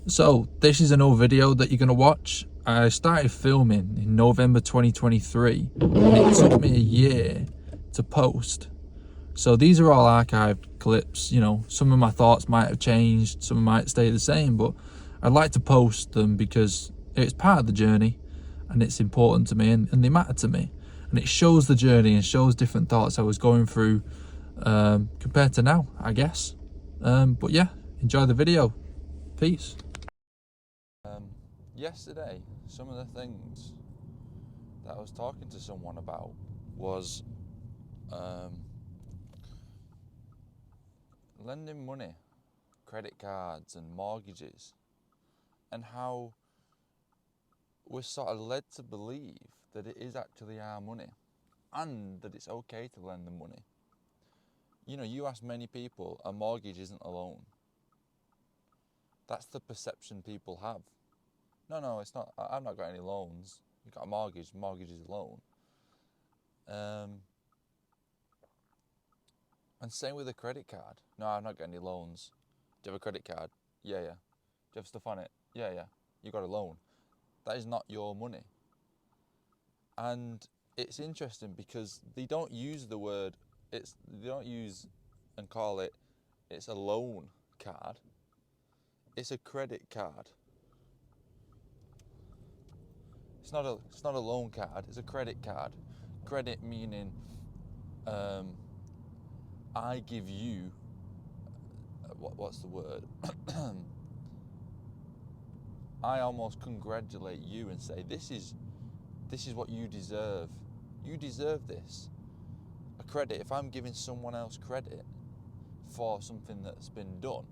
So this is an old video that you're going to watch. I started filming in November 2023 and it took me a year to post. So these are all archived clips. Some of my thoughts might have changed, some might stay the same, but I'd like to post them because it's part of the journey and it's important to me, and they matter to me. And it shows the journey and shows different thoughts I was going through compared to now, I guess. But yeah, enjoy the video. Peace. Yesterday, some of the things that I was talking to someone about was lending money, credit cards and mortgages, and how we're sort of led to believe that it is actually our money and that it's okay to lend them money. You ask many people, a mortgage isn't a loan. That's the perception people have. No, it's not. I've not got any loans. You've got a mortgage is a loan. And same with a credit card. No, I've not got any loans. Do you have a credit card? Yeah. Do you have stuff on it? Yeah. You got a loan. That is not your money. And it's interesting because they don't use the word, they don't use and call it, it's a loan card. It's a credit card. It's not a loan card, it's a credit card. Credit meaning I give you, what's the word? I almost congratulate you and say, this is what you deserve. You deserve this. A credit, if I'm giving someone else credit for something that's been done,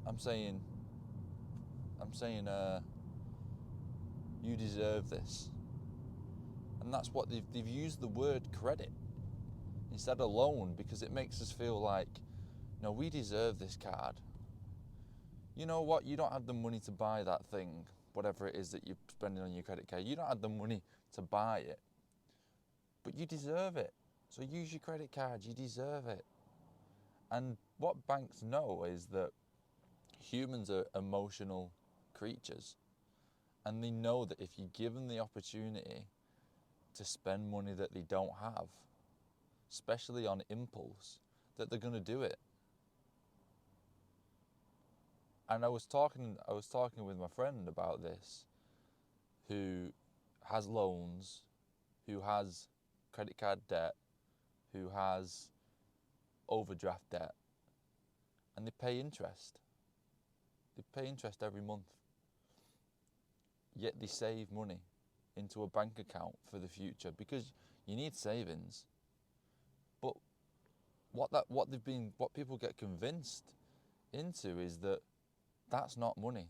I'm saying, you deserve this. And that's what they've used the word credit instead of loan, because it makes us feel like, no, we deserve this card. You know what? You don't have the money to buy that thing, whatever it is that you're spending on your credit card. You don't have the money to buy it, but you deserve it. So use your credit card. You deserve it. And what banks know is that humans are emotional creatures, and they know that if you give them the opportunity to spend money that they don't have, especially on impulse, that they're going to do it. And I was talking with my friend about this, who has loans, who has credit card debt, who has overdraft debt, and they pay interest. They pay interest every month. Yet they save money into a bank account for the future, because you need savings. But what people get convinced into is that that's not money,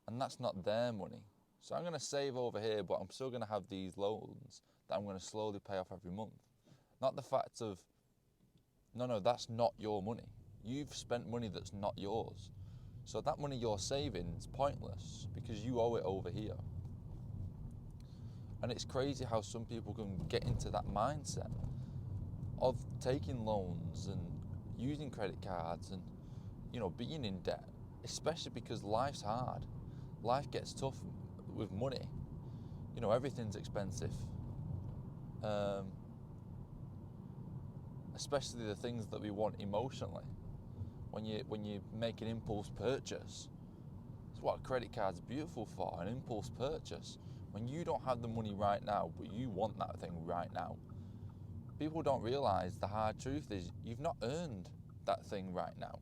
and that's not their money. So I'm going to save over here, but I'm still going to have these loans that I'm going to slowly pay off every month. Not the fact of, no, that's not your money. You've spent money that's not yours. So that money you're saving is pointless because you owe it over here. And it's crazy how some people can get into that mindset of taking loans and using credit cards and, being in debt, especially because life's hard. Life gets tough with money. Everything's expensive. Especially the things that we want emotionally. When you make an impulse purchase, it's what a credit card's beautiful for, an impulse purchase. When you don't have the money right now, but you want that thing right now, people don't realise the hard truth is you've not earned that thing right now.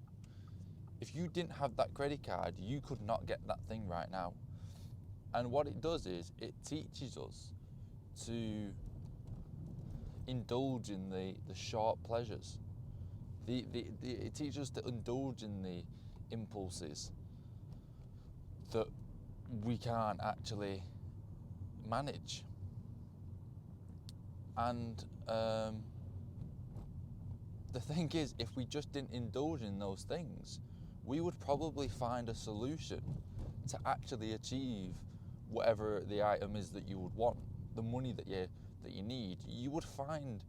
If you didn't have that credit card, you could not get that thing right now. And what it does is it teaches us to indulge in the short pleasures. It teaches us to indulge in the impulses that we can't actually manage. And the thing is, if we just didn't indulge in those things, we would probably find a solution to actually achieve whatever the item is that you would want, the money that you need. You would find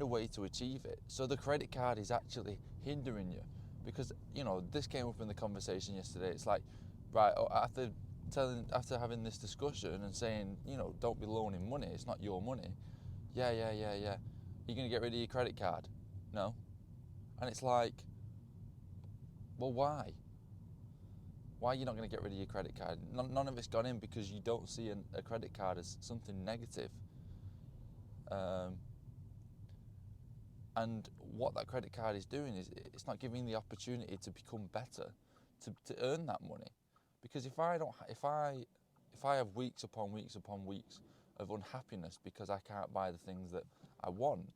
a way to achieve it. So the credit card is actually hindering you, because, you know, this came up in the conversation yesterday. It's like, right, after having this discussion and saying, you know, don't be loaning money, it's not your money. Yeah. Are you going to get rid of your credit card? No. And it's like, well, why? Why are you not going to get rid of your credit card? None of it's gone in because you don't see a credit card as something negative. And what that credit card is doing is it's not giving the opportunity to become better, to earn that money. Because if I have weeks upon weeks upon weeks of unhappiness because I can't buy the things that I want,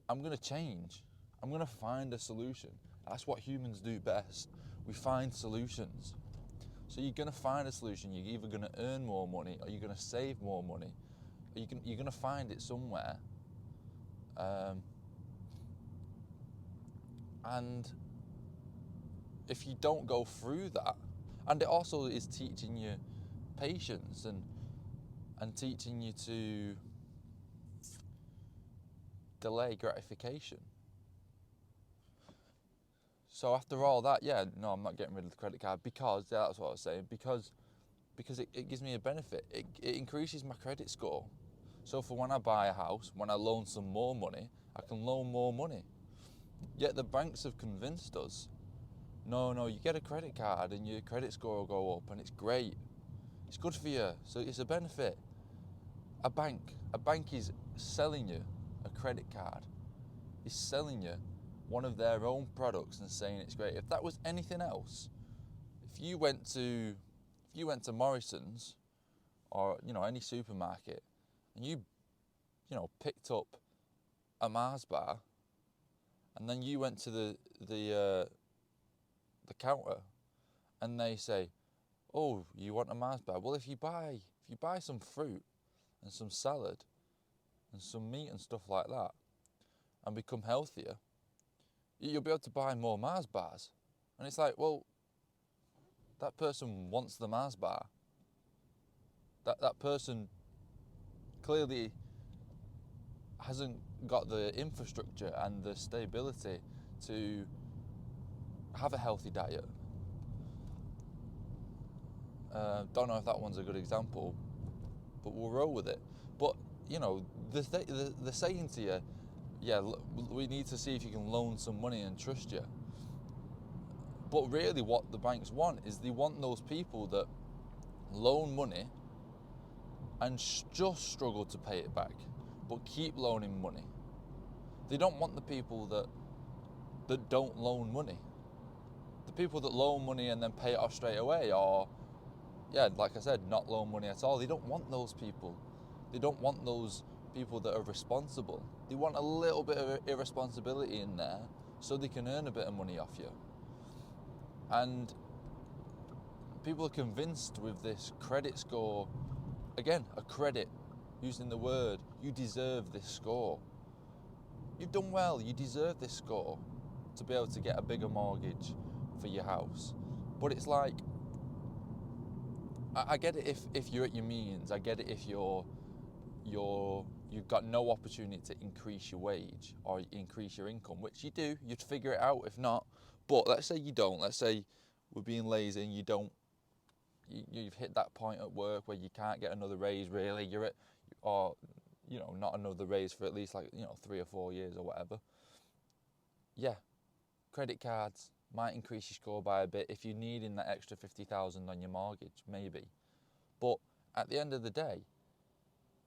I'm going to change. I'm going to find a solution. That's what humans do best. We find solutions. So you're going to find a solution. You're either going to earn more money or you're going to save more money. Or you're going to find it somewhere. And if you don't go through that, and it also is teaching you patience and teaching you to delay gratification. So after all that, no, I'm not getting rid of the credit card because, that's what I was saying, because it gives me a benefit. It increases my credit score. So for when I buy a house, when I loan some more money, I can loan more money. Yet the banks have convinced us, no, you get a credit card and your credit score will go up and it's great. It's good for you, so it's a benefit. A bank is selling you a credit card. It's selling you one of their own products and saying it's great. If that was anything else, if you went to Morrison's or, you know, any supermarket and you picked up a Mars bar and then you went to the counter and they say, oh, you want a Mars bar? Well, if you buy some fruit and some salad and some meat and stuff like that and become healthier, you'll be able to buy more Mars bars. And it's like, well, that person wants the Mars bar. That person clearly hasn't got the infrastructure and the stability to have a healthy diet. Don't know if that one's a good example, but we'll roll with it. But, you know, they're saying to you, yeah, we need to see if you can loan some money and trust you. But really what the banks want is they want those people that loan money and just struggle to pay it back, but keep loaning money. They don't want the people that don't loan money. The people that loan money and then pay it off straight away, or, like I said, not loan money at all. They don't want those people. They don't want those people that are responsible. They want a little bit of irresponsibility in there so they can earn a bit of money off you. And people are convinced with this credit score, again, a credit, using the word, you deserve this score. You've done well, you deserve this score to be able to get a bigger mortgage for your house. But it's like, I get it if you're at your means. I get it if you've got no opportunity to increase your wage or increase your income, which you do. You'd figure it out if not. But let's say you don't. Let's say we're being lazy and you don't. You've hit that point at work where you can't get another raise. Really, you're at, or not another raise for at least 3 or 4 years or whatever. Yeah, credit cards might increase your score by a bit if you're needing that extra 50,000 on your mortgage, maybe. But at the end of the day,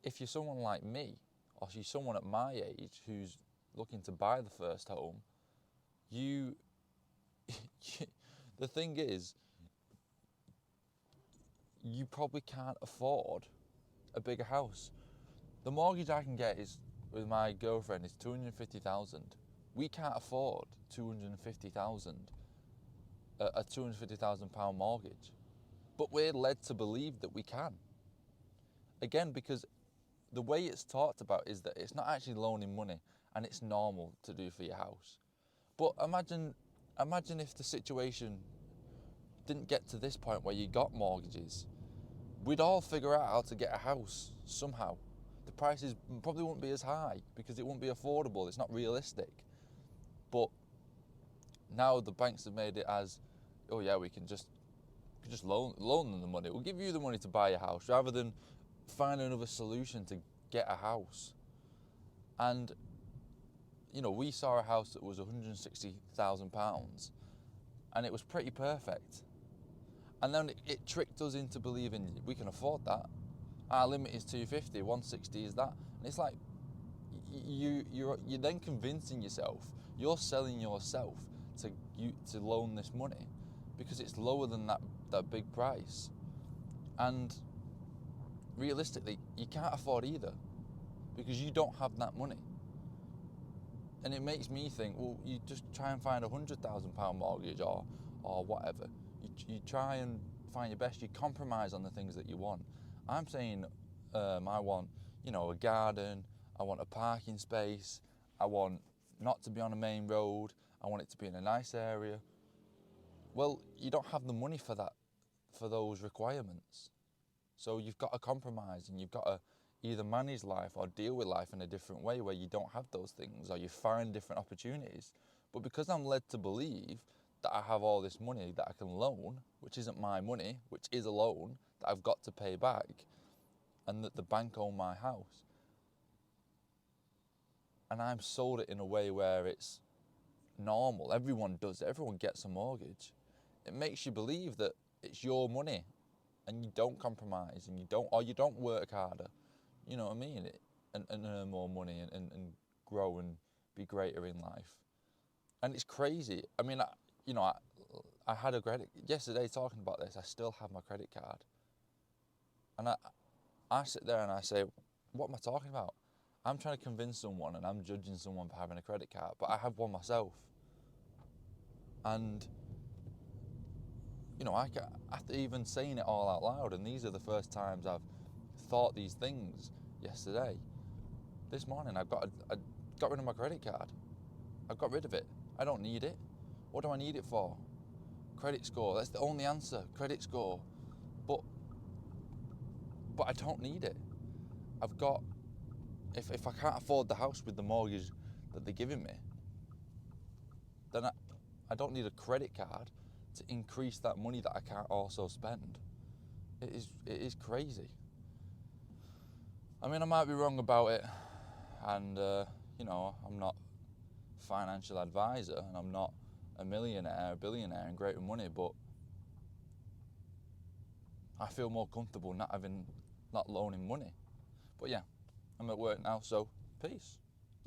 if you're someone like me, or if you're someone at my age who's looking to buy the first home, the thing is, you probably can't afford a bigger house. The mortgage I can get with my girlfriend is 250,000. We can't afford 250,000, a 250,000 pound mortgage, but we're led to believe that we can. Again, because the way it's talked about is that it's not actually loaning money, and it's normal to do for your house. But imagine if the situation didn't get to this point where you got mortgages. We'd all figure out how to get a house somehow. The prices probably wouldn't be as high because it wouldn't be affordable. It's not realistic. But now the banks have made it as, oh yeah, we can just loan them the money. We'll give you the money to buy a house rather than find another solution to get a house. And we saw a house that was £160,000 and it was pretty perfect. And then it tricked us into believing we can afford that. Our limit is 250, 160 is that. And it's like, you're then convincing yourself, you're selling yourself to loan this money because it's lower than that big price. And realistically, you can't afford either because you don't have that money. And it makes me think, well, you just try and find £100,000 mortgage or whatever. You try and find your best. You compromise on the things that you want. I'm saying I want, a garden. I want a parking space. I want not to be on a main road. I want it to be in a nice area. Well, you don't have the money for that, for those requirements. So you've got to compromise and you've got to either manage life or deal with life in a different way where you don't have those things or you find different opportunities. But because I'm led to believe that I have all this money that I can loan, which isn't my money, which is a loan that I've got to pay back, and that the bank own my house, and I'm sold it in a way where it's normal, everyone does it, everyone gets a mortgage, it makes you believe that it's your money and you don't compromise and you don't work harder, you know what I mean, and earn more money and grow and be greater in life. And it's crazy. I mean, I had a credit, yesterday talking about this, I still have my credit card. And I sit there and I say, what am I talking about? I'm trying to convince someone and I'm judging someone for having a credit card, but I have one myself. And, after even saying it all out loud, and these are the first times I've thought these things yesterday. This morning I got rid of my credit card. I got rid of it. I don't need it. What do I need it for? Credit score. That's the only answer. Credit score. But I don't need it. I've got, if I can't afford the house with the mortgage that they're giving me, then I don't need a credit card to increase that money that I can't also spend. It is crazy. I mean, I might be wrong about it, and I'm not a financial advisor, and I'm not a millionaire, a billionaire, and great with money, but I feel more comfortable not loaning money. But yeah, I'm at work now, so peace.